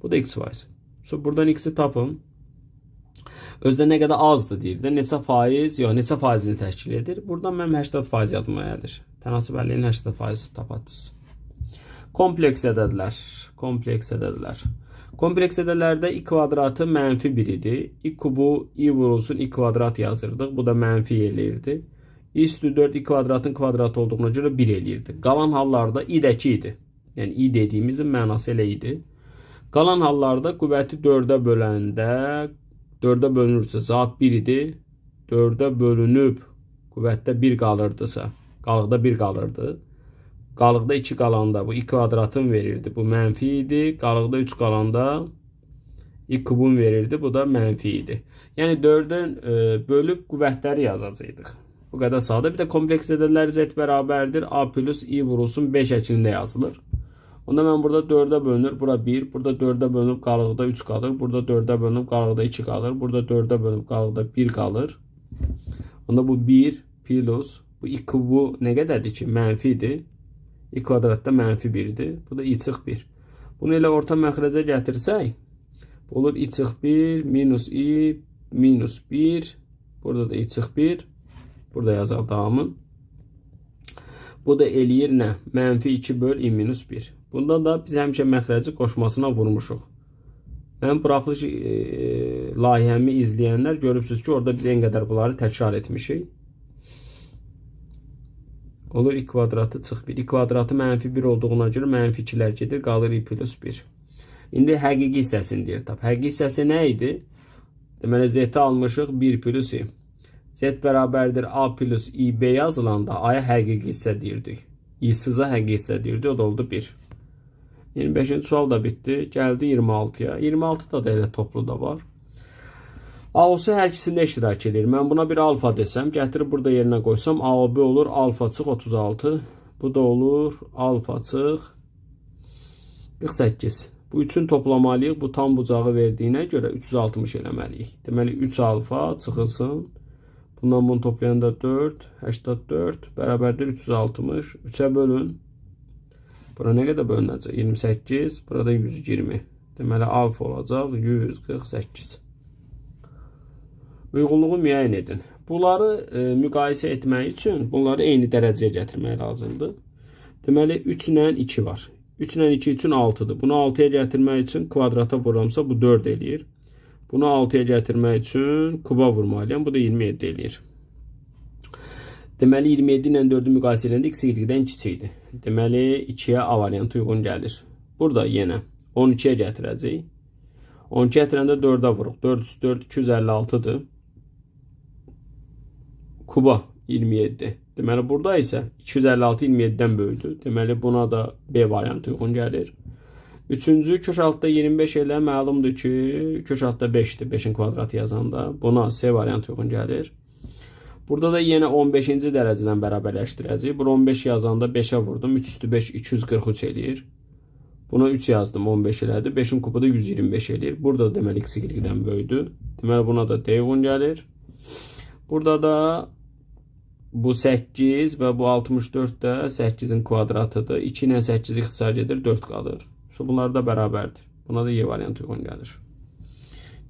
Bu da x%. Buradan x'i tapın. Özdə nə qədər azdır deyir də. Neçə faiz, yox, neçə faizini təşkil edir. Buradan mənim 80% yadıma gəlir. Tənasib əlliyin 80% tapacağız. Kompleks ədədlər. Kompleks ədədlərdə i kvadratı -1 idi. i kubu i vurulsun i kvadrat yazırdıq. Bu da mənfi eləyirdi. i üstü 4 i kvadratın kvadratı olduğuna görə 1 eləyirdi. Qalan hallarda i-dəki idi. Yəni i dediyimizin mənası elə idi. Qalan hallarda qüvvəti 4'ə böləndə 4'ə bölünürsə zat 1 idi. 4'ə bölünüb qüvvətdə 1 qalırdısa, qalıqda 1 qalırdı. Qalıqda 2 qalanda bu i kvadratın verirdi. Bu mənfi idi. Qalıqda 3 qalanda i kubun verirdi. Bu da mənfi idi. Yəni 4'ün bölüb qüvvətləri yazacaqdıq. Bu qədər sadə. Bir də kompleks ədədlər z bərabərdir. A plus i vurulsun 5 şəklində yazılır. Onda mən burada 4'ə bölünür. Bura 1. Burada 4'ə bölünüb qalıqda 3 qalır. Burada 4'ə bölünüb qalıqda 2 qalır. Burada 4'ə bölünüb qalıqda 1 qalır. Onda bu 1 plus bu i kubu nə qədərdir ki? Mənfidir. i kvadratda -1'dir. Bu da i çıx 1. Bunu elə orta məxrəcə gətirsək, olur i çıx 1 minus i minus 1. Burada da i çıx 1. Burada yazaq davamın. Bu da eləyir nə? -2 böl i minus 1. Bunda da biz həmişə məxrəci qoşmasına vurmuşuq. Mən buraxılış layihəmi izləyənlər görübsünüz ki, orada biz en qədər bunları təkrar etmişik. Olur i kvadratı çıx 1. i kvadratı -1 olduğuna görə -2'lər gedir. Qalır i plus 1. İndi həqiqi hissəsini deyir. Həqiqi hissəsi nə idi? Deməli z-i almışıq 1 plus i. Z bərabərdir a plus i b yazılanda a'ya həqiqi hissə deyirdik. İ'sizə həqiqi hissə deyirdi. O da oldu 1. 25-ci sual da bitdi. Gəldi 26-ya. 26-da da elə toplu da var. AOC hər ikisində iştirak edir. Mən buna bir alfa desəm, gətirib burada yerinə qoysam, AB olur alfa çıx 36. Bu da olur alfa çıx 48. Bu üçün toplamalıyıq. Bu tam bucağı verdiyinə görə 360 eləməliyik. Deməli 3 alfa çıxılsın. Bundan bunu toplayanda 4, 84 bərabərdir 360. 3'ə bölün. Bura nə qədər bölünəcək? 28. Burada 120. Deməli alfa olacaq 148. Uyğunluğu müəyyən edin. Bunları müqayisə etmək üçün bunları eyni dərəcəyə gətirmək lazımdır. Deməli 3 ilə 2 var. 3 ilə 2 üçün 6'dır. Bunu 6'ya gətirmək üçün kvadrata vuramsa bu 4 eləyir. Bunu 6'ya gətirmək üçün kuba vurmalıyam. Bu da 27 eləyir. Deməli 27 ilə 4'ü müqayisə edəndə x y-dən kiçikdir. Deməli 2'yə A variantı uyğun gəlir. Burada yenə 12'yə gətirəcəyik. 12'yə gətirəndə 4'ə vuruq. 4 üstü 4 256'dır. Kuba 27. Deməli burada isə 256 27'dən böyükdür. Deməli buna da B variantı uyğun gəlir. Üçüncü kök altda 25 elə məlumdur ki, kök altda 5'dir. 5'in kvadratı yazanda buna C variantı uyğun gəlir. Burada da yenə 15-ci dərəcədən bərabərləşdirəcəyik. Bura 15 yazanda 5'ə vurdum. 3 üstü 5 243 eləyir. Buna 3 yazdım 15 elədi. 5'in kubu da 125 eləyir. Burada da deməli x y-dən böyükdür. Deməli buna da D uyğun gəlir. Burada da bu 8 və bu 64 də 8'in kvadratıdır. 2 ilə 8 ixtisar edir 4 qalır. Bunlar da bərabərdir. Buna da Y variantı uyğun gəlir.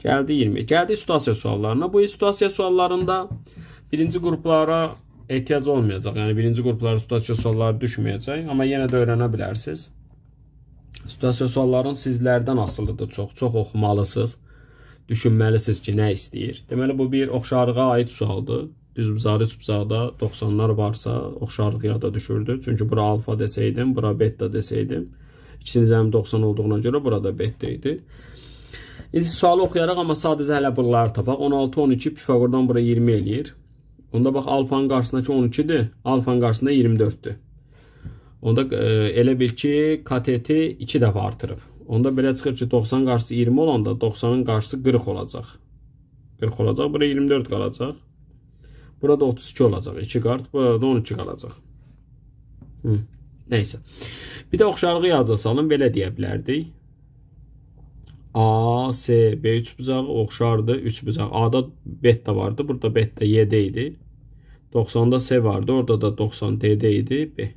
Gəldi 20. Gəldi situasiya suallarına. Bu situasiya suallarında birinci qruplara ehtiyac olmayacaq. Yəni birinci qruplara situasiya sualları düşməyəcək. Amma yenə də öyrənə bilərsiniz. Situasiya sualların sizlərdən asılıdır. Çox oxumalısınız. Düşünməlisiniz ki, nə istəyir. Deməli bu bir oxşarlığa aid sualdır. Düzbucaqlı üçbucaqda 90'lar varsa oxşarlığa da düşürdü. Çünki bura alfa desəydim, bura beta desəydim. İkisinin zəmi 90 olduğuna görə burada beta idi. İndi sualı oxuyaraq amma sadəcə hələ bunları tapaq. 16, 12 Pifagordan bura 20 eləyir. Onda bax alfanın qarşısındakı 12'dir. Alfanın qarşısında 24'dür. Onda elə bil ki kateti 2 dəfə artırıb. Onda belə çıxır ki 90 qarşısı 20 olanda 90'ın qarşısı 40 olacaq. 40 olacaq. Bura 24 qalacaq. Burada 32 olacaq. 2 kart. Burada da 12 qalacaq. Neysə. Bir də oxşarlığı yazıca salın. Belə deyə bilərdik. A, C, B üçbucağı oxşardır. Üçbucaq. A'da beta vardı. Burada beta Y'də idi. 90'da C vardı. Orada da 90 D'də idi. B.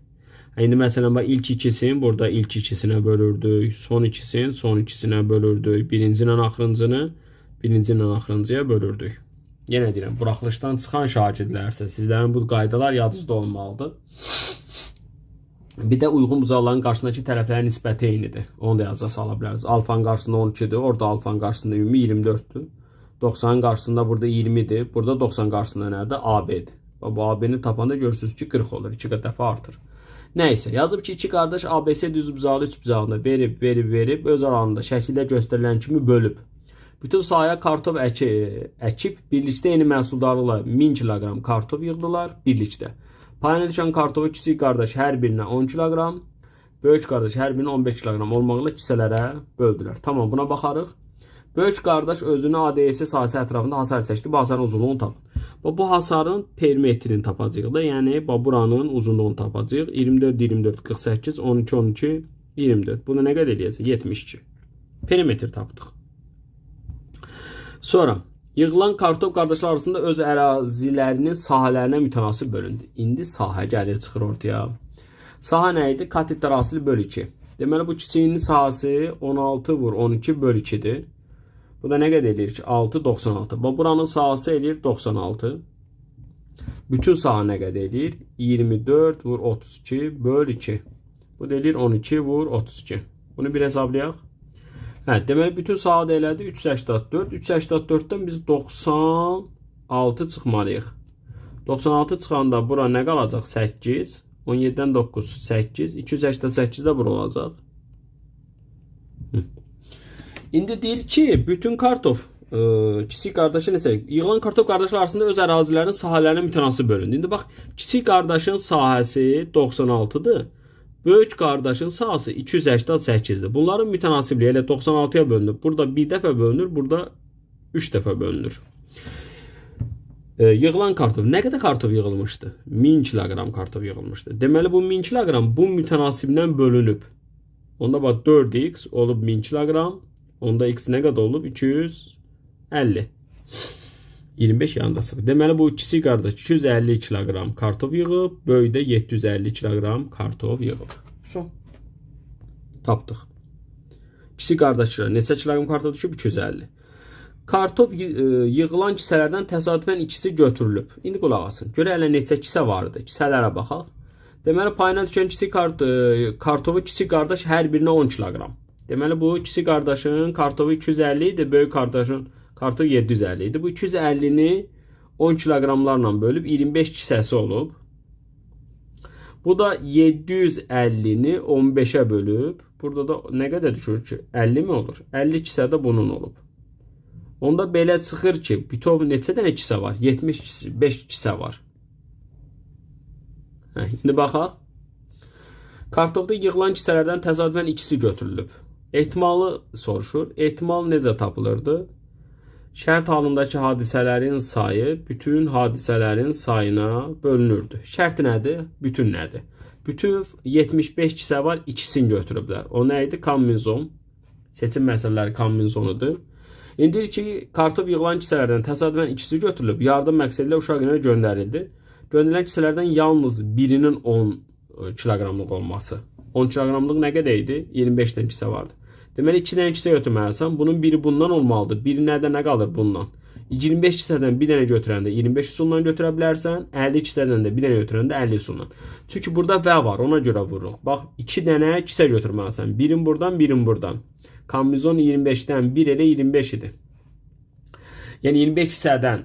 İndi məsələn ilk ikisini burada ilk ikisinə bölürdük. Son ikisini son ikisinə bölürdük. Birinci ilə axırıncını birinci ilə axırıncıya bölürdük. Yenə deyirəm, buraxılışdan çıxan şagirdlərsə sizlərin bu qaydalar yadınızda olmalıdır. Bir də uyğun bucaqların qarşısındakı tərəflərin nisbəti eynidir. Onu da yazıca sala bilərsiniz. Alfanın qarşısında 12'dir. Orada alfanın qarşısında 24'dür. 90'ın qarşısında burada 20'dir. Burada 90 qarşısında nədir? AB'dir. Bu AB'ni tapanda görürsünüz ki 40 olur. 2 dəfə artır. Nəysə, yazıb ki, iki qardaş ABC düzbucaqlı üçbucağını verib öz arasında şəkildə göstərilən kimi bölüb. Bütün sahaya kartof əkib birlikdə eyni məhsuldarlıqla 1000 kilogram kartof yığdılar birlikdə. Payına düşən kartofu kiçik qardaş hər birinə 10 kilogram, böyük qardaş hər birinə 15 kilogram olmaqla kisələrə böldülər. Tamam, buna baxarıq. Böyük qardaş özünü ADS sahəsi ətrafında hasar çəkdi. Bu hasarın uzunluğunu tapın. Bu hasarın perimetrini tapacağıq da. Yəni buranın uzunluğunu tapacağıq. 24, 24, 48, 12, 12, 24. Bunu nə qədər eləyəcək? 72. Perimetr tapdıq. Sonra yığılan kartof qardaşlar arasında öz ərazilərinin sahələrinə mütənasib bölündü. İndi sahə gəlir çıxır ortaya. Sahə nə idi? Katetlər asili bölü 2. Deməli bu kiçiyinin sahəsi 16 vur 12 bölü 2'dir. Bu da nə qədər eləyir ki? 6, 96. Buranın sahəsi eləyir 96. Bütün sahə nə qədər eləyir? 24 vur 32 böl 2. Bu da eləyir 12 vur 32. Bunu bir hesablayaq. Deməli bütün sahə də elədi 384. 384'dən biz 96 çıxmalıyıq. 96 çıxanda bura nə qalacaq? 8. 17'dən 9, 8. 288'də bura olacaq. İndi deyir ki, bütün kartof kiçik qardaşı necə? Yığılan kartof qardaşlar arasında öz ərazilərinin sahələrinə mütənasib bölündü. İndi bax, kiçik qardaşın sahəsi 96-dır. Böyük qardaşın sahəsi 288-dir. Bunların mütənasibliyi elə 96-ya bölünür. Burada bir dəfə bölünür, burada 3 dəfə bölünür. Yığılan kartof. Nə qədər kartof yığılmışdı? 1000 kilogram kartof yığılmışdı. Deməli bu 1000 kilogram bu mütənasibdən bölünüb. Onda bax 4x olub 1000 kilogram. Onda x nə qədər olub? 250. 25 yanında sıfır. Deməli bu kiçik qardaş 250 kilogram kartof yığıb, böyükdə 750 kilogram kartof yığıb. Son. Tapdıq. Kiçik qardaşlar neçə kilogram kartof düşüb? 250. Kartof yığılan kisələrdən təsadüfən ikisi götürülüb. İndi qulaq asın. Görə hələ neçə kisə vardı? Kisələrə baxaq. Deməli payına düşən kiçik kartofu kiçik qardaş hər birinə 10 kilogram. Deməli bu kiçik qardaşın kartofu 250 idi, böyük qardaşın kartof 750 idi. Bu 250-ni 10 kiloqramlarla bölüb 25 kisəsi olub. Bu da 750-ni 15-ə bölüb. Burada da nə qədər düşür ki? 50 mi olur? 50 kisə də bunun olub. Onda belə çıxır ki, bütöv neçə dənə kisə var? 75 kisə var. İndi baxaq. Kartofda yığılan kisələrdən təsadüfən ikisi götürülüb. Ehtimalı soruşur. Ehtimal necə tapılırdı? Şərt halındakı hadisələrin sayı bütün hadisələrin sayına bölünürdü. Şərt nədir? Bütün nədir? Bütün 75 kisə var, ikisini götürüblər. O nə idi? Kombinzon. Seçim məsələləri kombinzonudur. İndi ki, kartof yığılan kisələrdən təsadüfən ikisi götürülüb. Yardım məqsədilə uşaq evinə göndərildi. Göndərilən kisələrdən yalnız birinin 10 kiloqramlıq olması. 10 kiloqramlıq nə qədər idi? 25 dənə kisə vardı. Deməli 2 dənə kisə götürməlisən. Bunun biri bundan olmalıdır. Biri nədən nə qalır bundan? 25 kisədən bir dənə götürəndə 25 üsulundan götürə bilərsən. 50 kisədən də bir dənə götürəndə 50 üsulundan. Çünki burada və var. Ona görə vururuq. Bax 2 dənə kisə götürməlisən. Birin buradan, birin buradan. Kombinzon 25-dən 1 elə 25 idi. Yəni 25 kisədən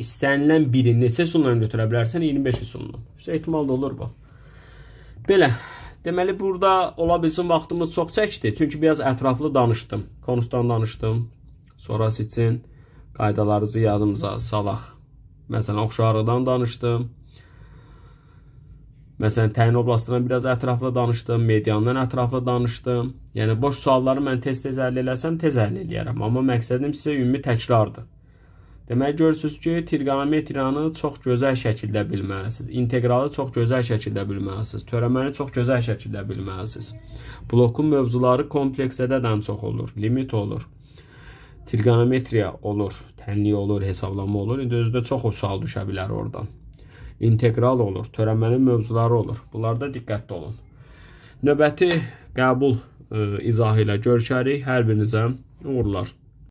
istənilən birini neçə üsulundan götürə bilərsən? 25 üsulundan. Ehtimal da olur bu. Belə. Deməli burada ola bilsin vaxtımız çox çəkdi. Çünki biraz ətraflı danışdım. Konusdan danışdım. Sonrası üçün qaydalarınızı yadımıza salaq. Məsələn, oxşarlıqdan danışdım. Məsələn, təyin oblasından biraz ətraflı danışdım. Mediandan ətraflı danışdım. Yəni boş sualları mən tez-tez əldə eləsəm tez əldə eləyərəm. Amma məqsədim sizə ümumi təkrardır. Deməli görürsünüz ki, trigonometriyanı çox gözəl şəkildə bilməlisiniz. İntegralı çox gözəl şəkildə bilməlisiniz. Törəməni çox gözəl şəkildə bilməlisiniz. Blokun mövzuları kompleksədədən çox olur. Limit olur. Trigonometriya olur. Tənlik olur, hesablama olur. İndi özdə çox o sual düşə bilər oradan. İntegral olur. Törəmənin mövzuları olur. Bunlarda diqqətli olun. Növbəti qəbul izahı ilə görüşərik. Hər birinizə uğurlar.